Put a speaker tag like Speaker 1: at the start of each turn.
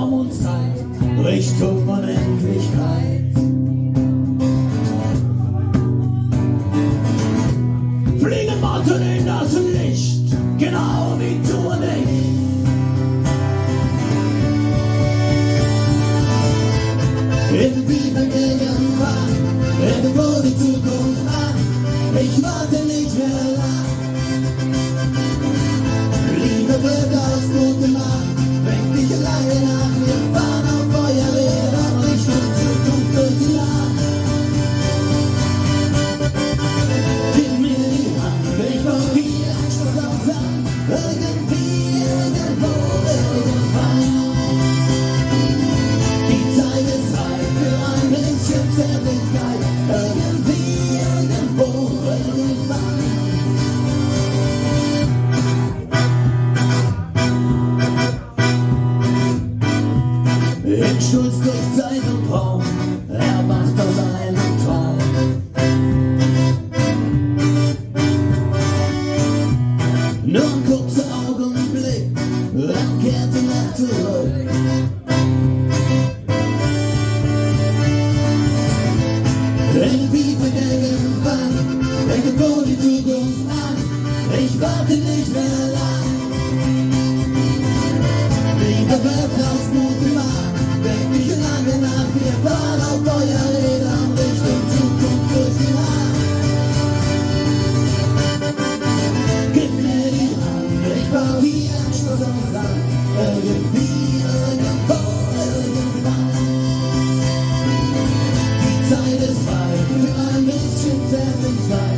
Speaker 1: Raum und Zeit, Richtung Unendlichkeit. Fliegen Motten in das Licht, genau wie du und ich. Irgendwie fängt irgendwann irgendwo die Zukunft an. Ich warte nicht mehr lang. Liebe wird aus Blut gemacht, bringt dich lange nach. Wir fahren auf Feuerrädern Richtung Zukunft durch die Nacht. Gib mir die Hand, ich brauch hier ein Schluss auf Sand. Irgendwie, irgendwo, irgendwann. Die Zeit ist reif für ein bisschen Zärtlichkeit. Irgendwie, irgendwo, irgendwann. Im Sturz durch Zeit und Raum, erwacht aus einem Traum. Nur ein kurzer Augenblick, dann kehrt die Nacht zurück. Irgendwie fängt irgendwann irgendwo die Zukunft an. Ich warte nicht mehr lang. Liebe wird aus Mut gemacht, denk mich lange nach. Wir fahren auf Feuerrädern Richtung Zukunft durch die Nacht. Gib mir die Hand, ich baue hier ein Schloss aus Sand. Irgendwie, irgendwo, irgendwann. Die Zeit ist reif für ein bisschen Zärtlichkeit.